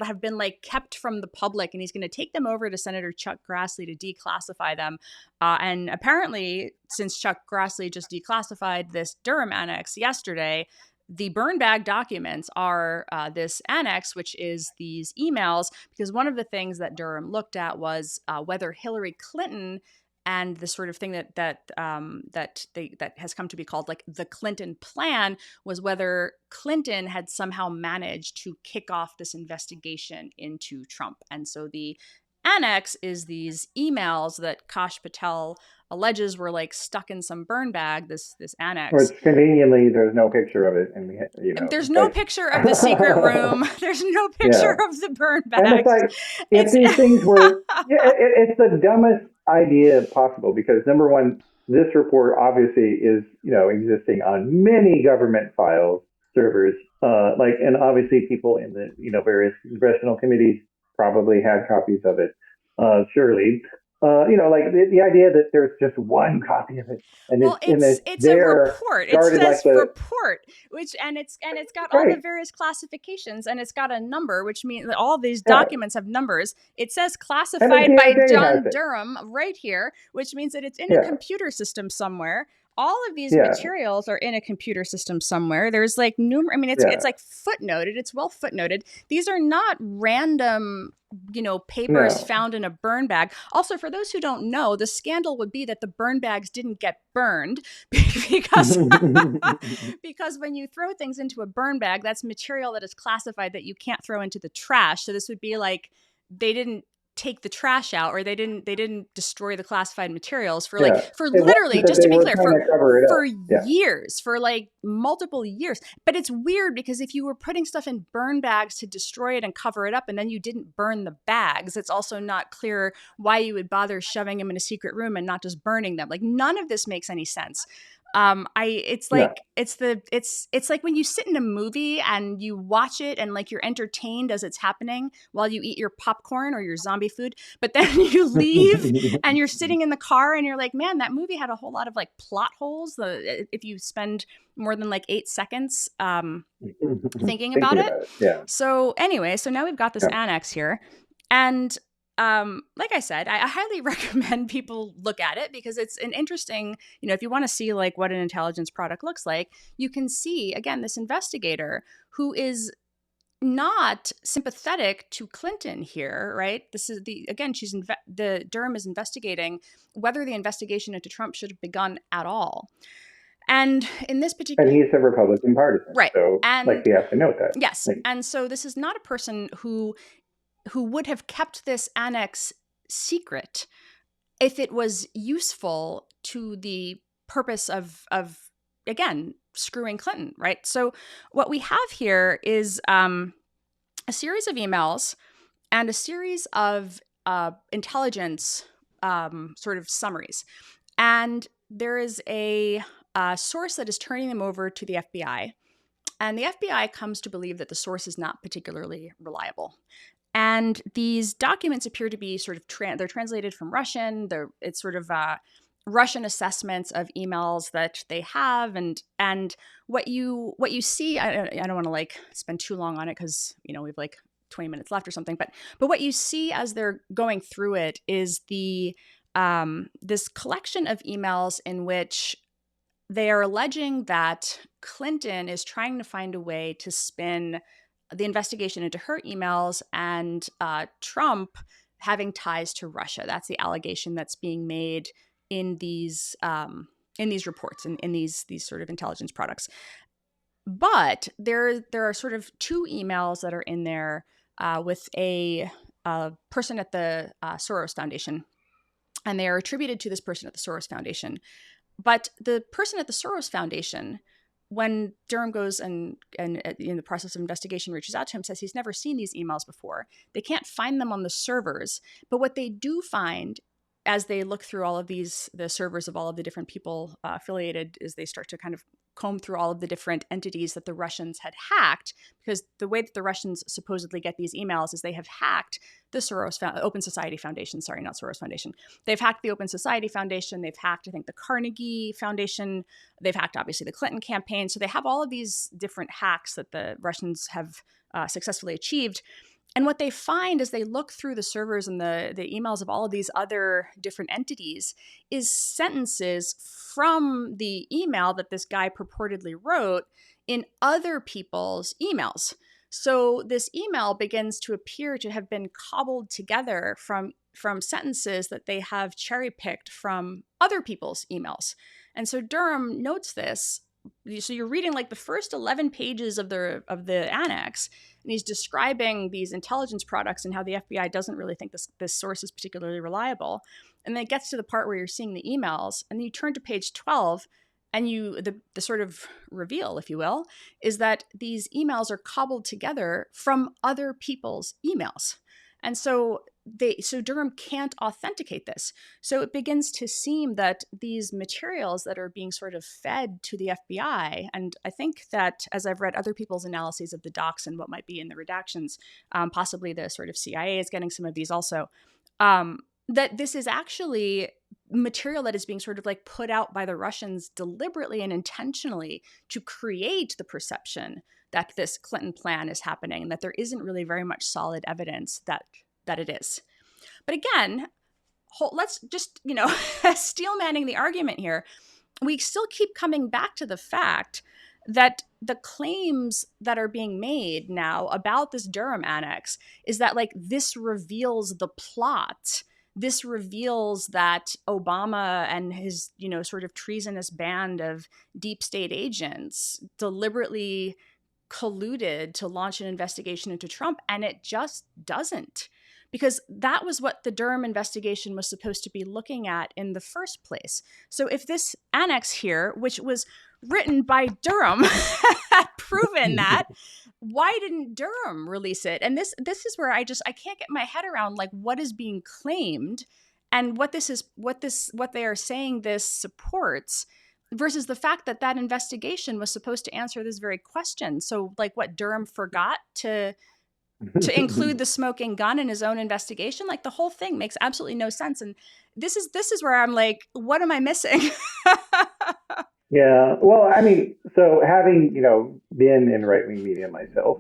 have been like kept from the public, and he's going to take them over to Senator Chuck Grassley to declassify them. And apparently, since Chuck Grassley just declassified this Durham annex yesterday, the burn bag documents are this annex, which is these emails, because one of the things that Durham looked at was whether Hillary Clinton and the sort of thing that has come to be called like the Clinton plan was whether Clinton had somehow managed to kick off this investigation into Trump. And so the annex is these emails that Kash Patel alleges were like stuck in some burn bag, this annex. Or conveniently, there's no picture of it. And there's no picture of the secret room. There's no picture of the burn bag. And it's like, if these things were, it's the dumbest idea possible, because number one, this report obviously is, existing on many government file servers, and obviously people in the, various congressional committees probably had copies of it, surely. The idea that there's just one copy of it, and it's a report. It says report, and it's got all the various classifications, and it's got a number, which means that all these documents have numbers. It says classified by John Durham right here, which means that it's in a computer system somewhere. All of these materials are in a computer system somewhere. There's like it's like footnoted. It's well footnoted. These are not random, papers found in a burn bag. Also, for those who don't know, the scandal would be that the burn bags didn't get burned because when you throw things into a burn bag, that's material that is classified that you can't throw into the trash. So this would be like they didn't take the trash out, or they didn't destroy the classified materials for literally, just to be clear, for years, for like multiple years. But it's weird because if you were putting stuff in burn bags to destroy it and cover it up, and then you didn't burn the bags, it's also not clear why you would bother shoving them in a secret room and not just burning them. Like, none of this makes any sense. It's like when you sit in a movie and you watch it and like you're entertained as it's happening while you eat your popcorn or your zombie food, but then you leave and you're sitting in the car and you're like, man, that movie had a whole lot of like plot holes. If you spend more than like 8 seconds thinking about it. Yeah. So anyway, now we've got this annex here, and like I said, I highly recommend people look at it because it's an interesting, if you want to see like what an intelligence product looks like, you can see, again, this investigator who is not sympathetic to Clinton here, right? This is the Durham is investigating whether the investigation into Trump should have begun at all. And in this particular... And he's a Republican partisan. Right. So, And we have to note that. yes. And so this is not a person who would have kept this annex secret if it was useful to the purpose of again, screwing Clinton, right? So what we have here is a series of emails and a series of intelligence sort of summaries. And there is a source that is turning them over to the FBI. And the FBI comes to believe that the source is not particularly reliable. And these documents appear to be sort of, they're translated from Russian. It's sort of Russian assessments of emails that they have. And what you see, I don't want to like spend too long on it because, you know, we've like 20 minutes left or something. But what you see as they're going through it is this collection of emails in which they are alleging that Clinton is trying to find a way to spin the investigation into her emails and Trump having ties to Russia. That's the allegation that's being made in these reports and in these sort of intelligence products. But there are sort of two emails that are in there with a person at the Soros Foundation, and they are attributed to this person at the Soros Foundation. But the person at the Soros Foundation, when Durham goes and in the process of investigation reaches out to him, says he's never seen these emails before. They can't find them on the servers. But what they do find as they look through all of the servers of all of the different people affiliated, is they start to kind of comb through all of the different entities that the Russians had hacked, because the way that the Russians supposedly get these emails is they have hacked the Open Society Foundation. Sorry, not Soros Foundation. They've hacked the Open Society Foundation. They've hacked, I think, the Carnegie Foundation. They've hacked, obviously, the Clinton campaign. So they have all of these different hacks that the Russians have successfully achieved. And what they find as they look through the servers and the emails of all of these other different entities is sentences from the email that this guy purportedly wrote in other people's emails. So this email begins to appear to have been cobbled together from sentences that they have cherry-picked from other people's emails. And so Durham notes this. So you're reading like the first 11 pages of the annex, and he's describing these intelligence products and how the FBI doesn't really think this source is particularly reliable. And then it gets to the part where you're seeing the emails, and then you turn to page 12, and the sort of reveal, if you will, is that these emails are cobbled together from other people's emails. And so Durham can't authenticate this. So it begins to seem that these materials that are being sort of fed to the FBI, and I think that as I've read other people's analyses of the docs and what might be in the redactions, possibly the sort of CIA is getting some of these also, that this is actually material that is being sort of like put out by the Russians deliberately and intentionally to create the perception that this Clinton plan is happening and that there isn't really very much solid evidence that it is. But again, let's just, steel manning the argument here. We still keep coming back to the fact that the claims that are being made now about this Durham annex is that like this reveals the plot. This reveals that Obama and his, sort of treasonous band of deep state agents deliberately colluded to launch an investigation into Trump, and it just doesn't. Because that was what the Durham investigation was supposed to be looking at in the first place. So if this annex here, which was written by Durham, had proven that, why didn't Durham release it? And this is where I can't get my head around like what is being claimed and what they are saying this supports versus the fact that investigation was supposed to answer this very question. So like what Durham forgot to include the smoking gun in his own investigation, like the whole thing makes absolutely no sense. And this is where I'm like, what am I missing? Yeah. Well, I mean, so having, been in right-wing media myself,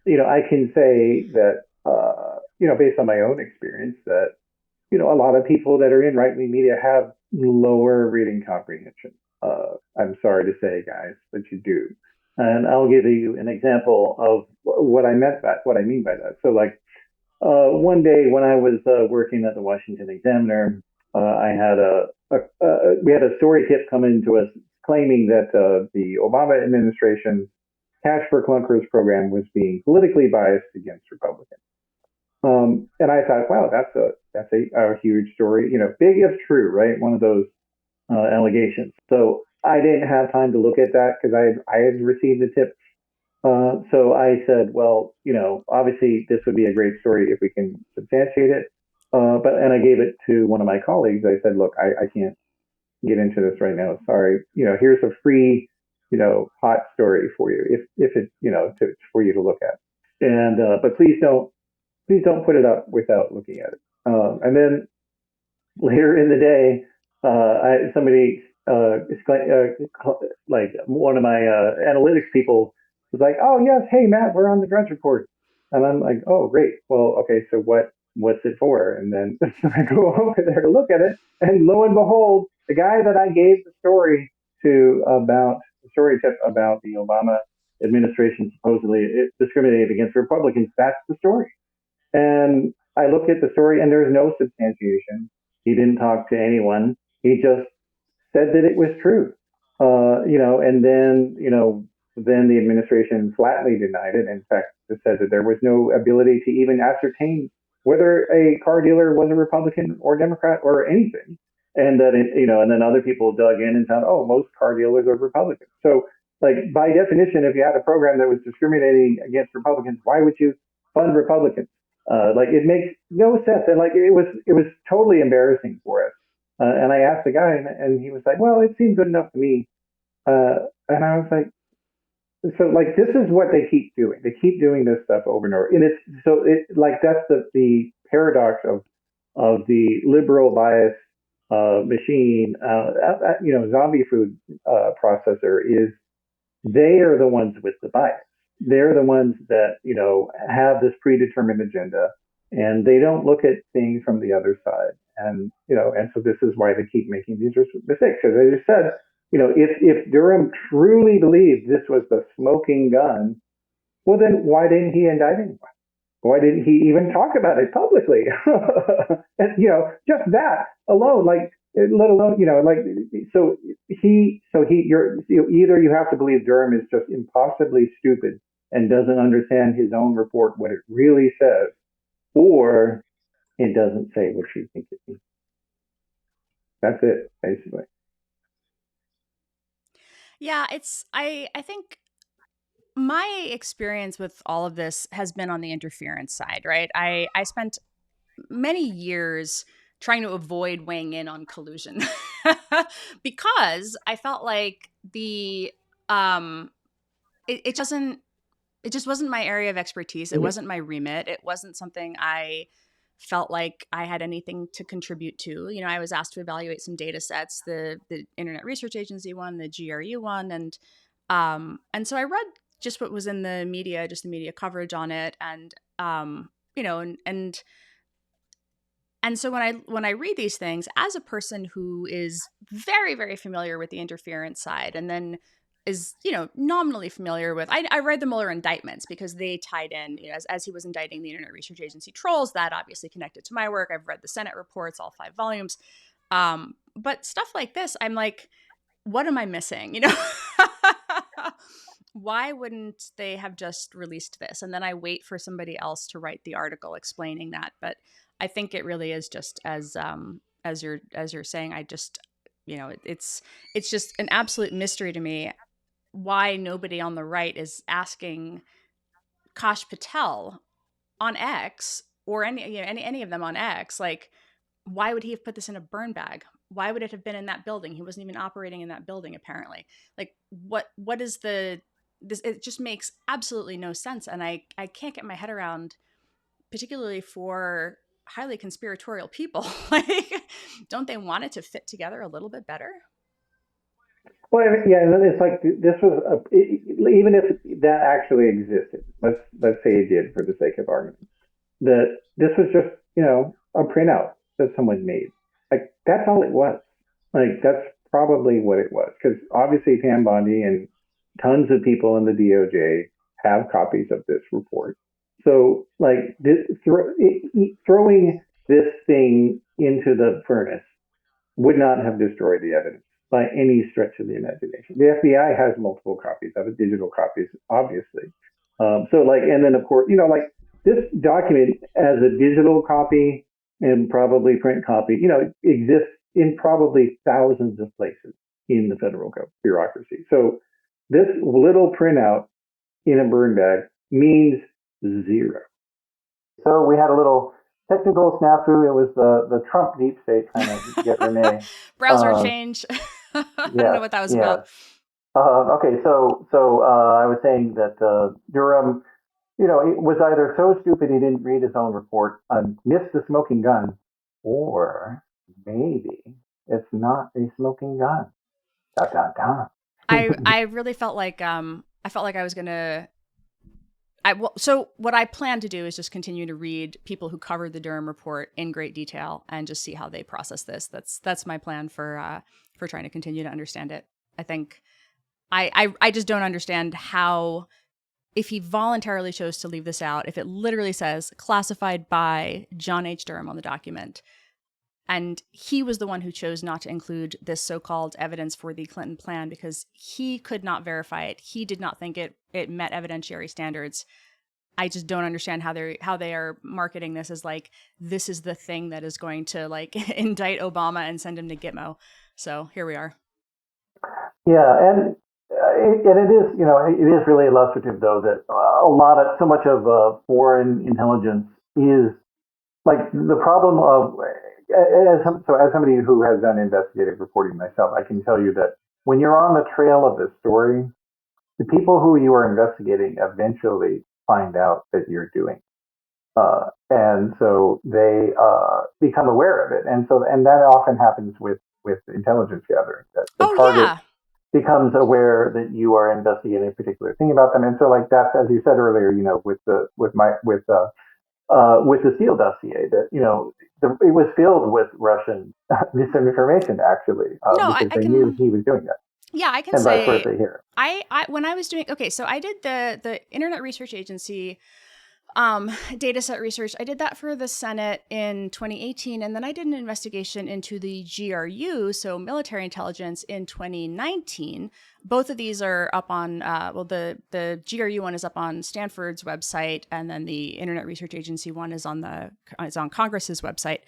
I can say that, based on my own experience that, a lot of people that are in right-wing media have lower reading comprehension. I'm sorry to say, guys, but you do. And I'll give you an example of what I mean by that. So like one day when I was working at the Washington Examiner, we had a story tip come in to us claiming that the Obama administration's Cash for Clunkers program was being politically biased against Republicans. And I thought, wow, that's a huge story. Big if true, right? One of those allegations. So I didn't have time to look at that because I had received the tip. So I said, well, obviously this would be a great story if we can substantiate it. And I gave it to one of my colleagues. I said, look, I can't get into this right now. Sorry. Here's a free, hot story for you if it, for you to look at. And, but please don't put it up without looking at it. And then later in the day, somebody, like one of my analytics people was like, oh yes, hey Matt, we're on the Drudge Report. And I'm like, oh great. Well, okay, so what's it for? And then I go over there to look at it, and lo and behold, the guy that I gave the story to about the story tip about the Obama administration supposedly discriminated against Republicans, that's the story. And I looked at the story, and there's no substantiation. He didn't talk to anyone. He just said that it was true. And then the administration flatly denied it. In fact, it said that there was no ability to even ascertain whether a car dealer was a Republican or Democrat or anything. And that and then other people dug in and found, oh, most car dealers are Republicans. So, like, by definition, if you had a program that was discriminating against Republicans, why would you fund Republicans? It makes no sense. And it was totally embarrassing for us. And I asked the guy, and he was like, well, it seemed good enough to me. And I was like, so this is what they keep doing. They keep doing this stuff over and over. And that's the paradox of the liberal bias machine, zombie food processor is they are the ones with the bias. They're the ones that, have this predetermined agenda, and they don't look at things from the other side. And so this is why they keep making these mistakes. As I just said, if Durham truly believed this was the smoking gun, well, then why didn't he indict anyone? Why didn't he even talk about it publicly? And, just that alone, let alone, either you have to believe Durham is just impossibly stupid and doesn't understand his own report, what it really says, or it doesn't say what you think it means. That's it, basically. Yeah, I think my experience with all of this has been on the interference side, right? I spent many years trying to avoid weighing in on collusion because I felt like it just wasn't my area of expertise. It wasn't my remit. It wasn't something I felt like I had anything to contribute to. I was asked to evaluate some data sets, the Internet Research Agency one, the GRU one, and so I read just what was in the media, just the media coverage on it, and and so when I read these things, as a person who is very, very familiar with the interference side, and then is, nominally familiar with, I read the Mueller indictments because they tied in, as he was indicting the Internet Research Agency trolls, that obviously connected to my work. I've read the Senate reports, all 5 volumes. But stuff like this, I'm like, what am I missing? Why wouldn't they have just released this? And then I wait for somebody else to write the article explaining that. But I think it really is just as you're saying. I just, it's just an absolute mystery to me why nobody on the right is asking Kosh Patel on X or any of them on X, like, why would he have put this in a burn bag? Why would it have been in that building? He wasn't even operating in that building, apparently. Like, what is this? It just makes absolutely no sense. And I can't get my head around, particularly for highly conspiratorial people. Like, don't they want it to fit together a little bit better? Well, yeah, and then it's like this was even if that actually existed. Let's say it did, for the sake of argument, that this was just a printout that someone made. Like, that's all it was. Like, that's probably what it was, because obviously Pam Bondi and tons of people in the DOJ have copies of this report. So, like, throwing this thing into the furnace would not have destroyed the evidence. by any stretch of the imagination. The FBI has multiple copies of it, digital copies, obviously. And then of course, this document as a digital copy and probably print copy, exists in probably thousands of places in the federal bureaucracy. So this little printout in a burn bag means zero. So we had a little technical snafu. It was the Trump deep state trying to get Renee. Browser change. I don't know what that was about. Okay, so I was saying that Durham, it was either so stupid he didn't read his own report, missed the smoking gun, or maybe it's not a smoking gun. I really felt like I was gonna. So what I plan to do is just continue to read people who covered the Durham report in great detail and just see how they process this. That's my plan for trying to continue to understand it. I think I just don't understand how, if he voluntarily chose to leave this out, if it literally says classified by John H. Durham on the document, and he was the one who chose not to include this so-called evidence for the Clinton plan because he could not verify it. He did not think it met evidentiary standards. I just don't understand how they are marketing this as like, this is the thing that is going to like indict Obama and send him to Gitmo. So here we are. Yeah, and it is really illustrative though that so much of foreign intelligence is like the problem of. As somebody who has done investigative reporting myself, I can tell you that when you're on the trail of this story, the people who you are investigating eventually find out that you're doing, and so they become aware of it, and that often happens with intelligence gathering. That the target becomes aware that you are investigating a particular thing about them, and so like that's, as you said earlier, with the Steele dossier, that it was filled with Russian misinformation, actually, because they knew he was doing that. Yeah, I can say. And vice versa here. When I was doing so I did the Internet Research Agency data set research. I did that for the Senate in 2018, and then I did an investigation into the GRU, so military intelligence, in 2019. Both of these are up on, the GRU one is up on Stanford's website, and then the Internet Research Agency one is on Congress's website.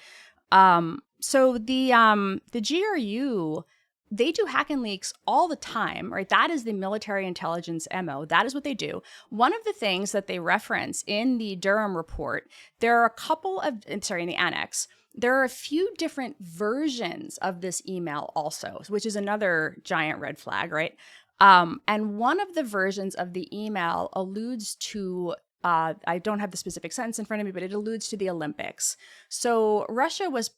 So the GRU, they do hack and leaks all the time, right? That is the military intelligence MO. That is what they do. One of the things that they reference in the Durham report, in the Annex, there are a few different versions of this email also, which is another giant red flag, right? And one of the versions of the email alludes to, I don't have the specific sentence in front of me, but it alludes to the Olympics. So Russia was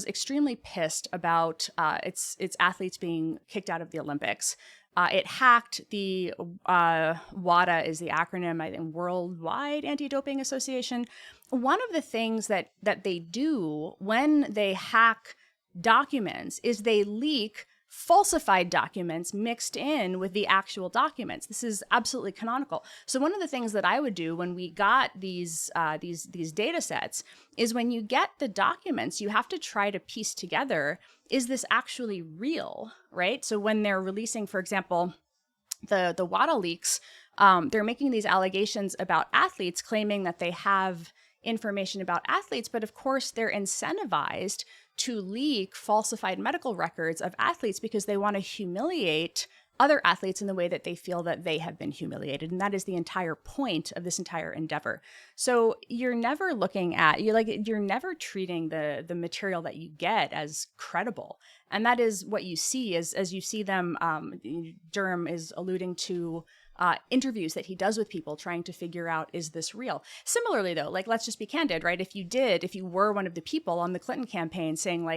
extremely pissed about its athletes being kicked out of the Olympics. It hacked the WADA is the acronym, I think, Worldwide Anti-Doping Association. One of the things that they do when they hack documents is they leak falsified documents mixed in with the actual documents. This is absolutely canonical. So one of the things that I would do when we got these data sets is, when you get the documents, you have to try to piece together, is this actually real, right? So when they're releasing, for example, the WADA leaks, they're making these allegations about athletes, claiming that they have information about athletes, but of course they're incentivized to leak falsified medical records of athletes because they want to humiliate other athletes in the way that they feel that they have been humiliated. And that is the entire point of this entire endeavor. So you're never you're never treating the material that you get as credible. And that is what you see as you see them. Durham is alluding to interviews that he does with people trying to figure out, is this real? Similarly, though, let's just be candid, right? If you were one of the people on the Clinton campaign saying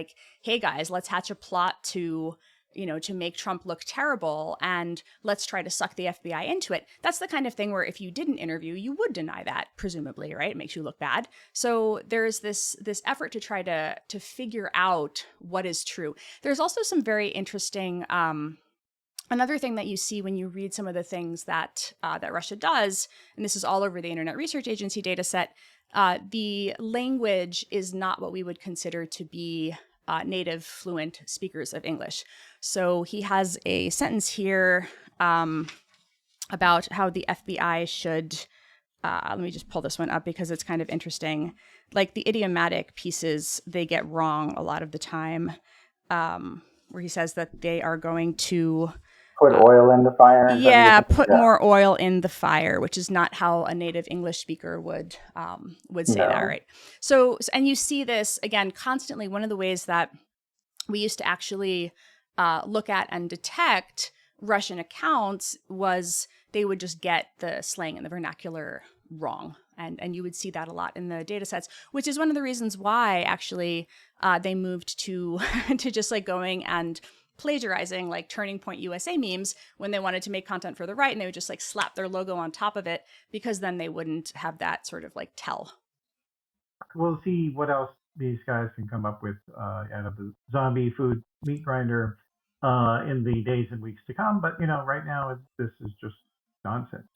hey guys, let's hatch a plot to make Trump look terrible and let's try to suck the FBI into it. That's the kind of thing where if you didn't interview, you would deny that, presumably, right? It makes you look bad. So there's this effort to try to figure out what is true. There's also some very interesting, another thing that you see when you read some of the things that Russia does, and this is all over the Internet Research Agency data set, the language is not what we would consider to be native fluent speakers of English. So he has a sentence here about how the FBI should, let me just pull this one up because it's kind of interesting. Like the idiomatic pieces, they get wrong a lot of the time, where he says that they are going to put oil in the fire. Put more oil in the fire, which is not how a native English speaker would say that, right? So, and you see this again constantly. One of the ways that we used to actually look at and detect Russian accounts was they would just get the slang and the vernacular wrong. And you would see that a lot in the data sets, which is one of the reasons why actually they moved to to just like going and plagiarizing like Turning Point USA memes when they wanted to make content for the right, and they would just like slap their logo on top of it, because then they wouldn't have that sort of like tell. We'll see what else these guys can come up with out of the zombie food meat grinder in the days and weeks to come. But, right now, this is just nonsense.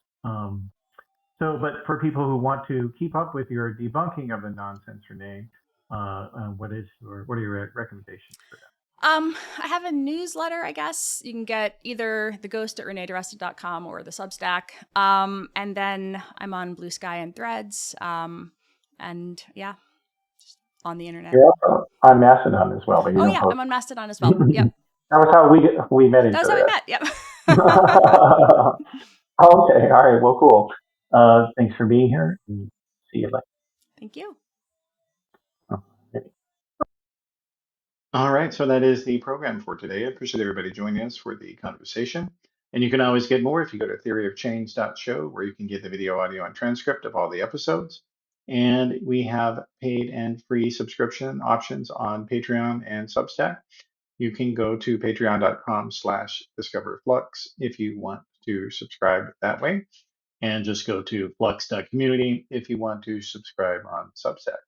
But for people who want to keep up with your debunking of the nonsense, Renee, what are your recommendations for that? I have a newsletter, I guess. You can get either the ghost at reneediresta.com or the Substack. And then I'm on Blue Sky and Threads. And yeah, just on the internet. You're also on Mastodon as well. But you don't post. I'm on Mastodon as well. Yep. That was how we met each other. That's how we met, yep. Okay, all right, well, cool. Thanks for being here. And see you later. Thank you. All right, so that is the program for today. I appreciate everybody joining us for the conversation. And you can always get more if you go to theoryofchange.show, where you can get the video, audio, and transcript of all the episodes. And we have paid and free subscription options on Patreon and Substack. You can go to patreon.com/discoverflux if you want to subscribe that way. And just go to flux.community if you want to subscribe on Substack.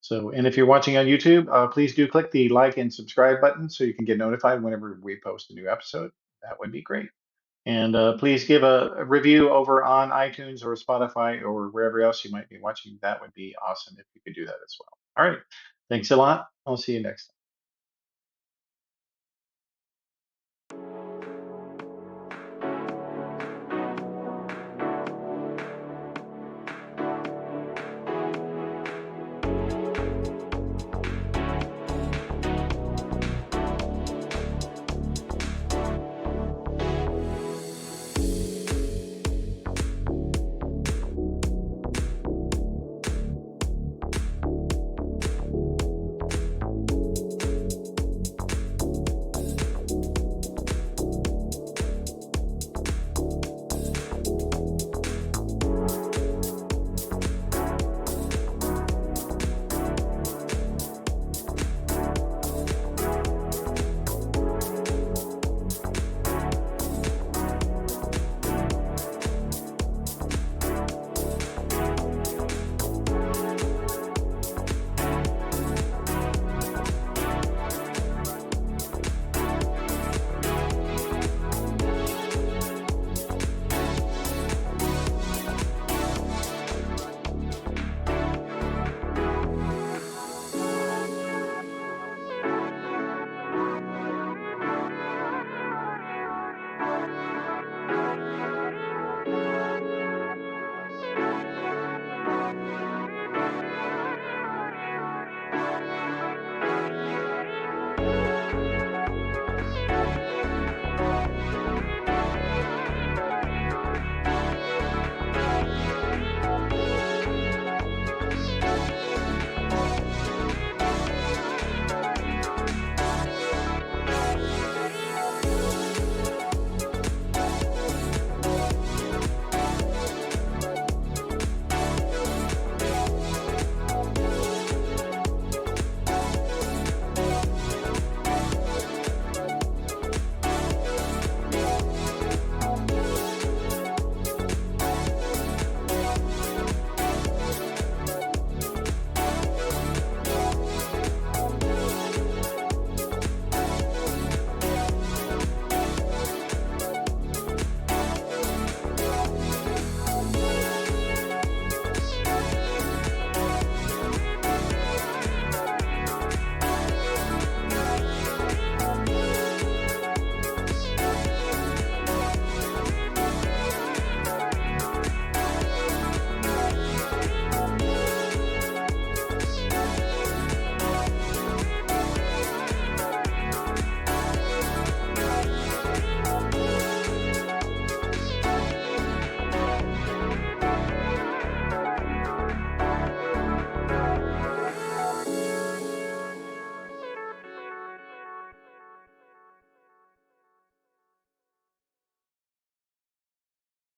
So, and if you're watching on YouTube, please do click the like and subscribe button so you can get notified whenever we post a new episode. That would be great. And please give a review over on iTunes or Spotify or wherever else you might be watching. That would be awesome if you could do that as well. All right. Thanks a lot. I'll see you next time.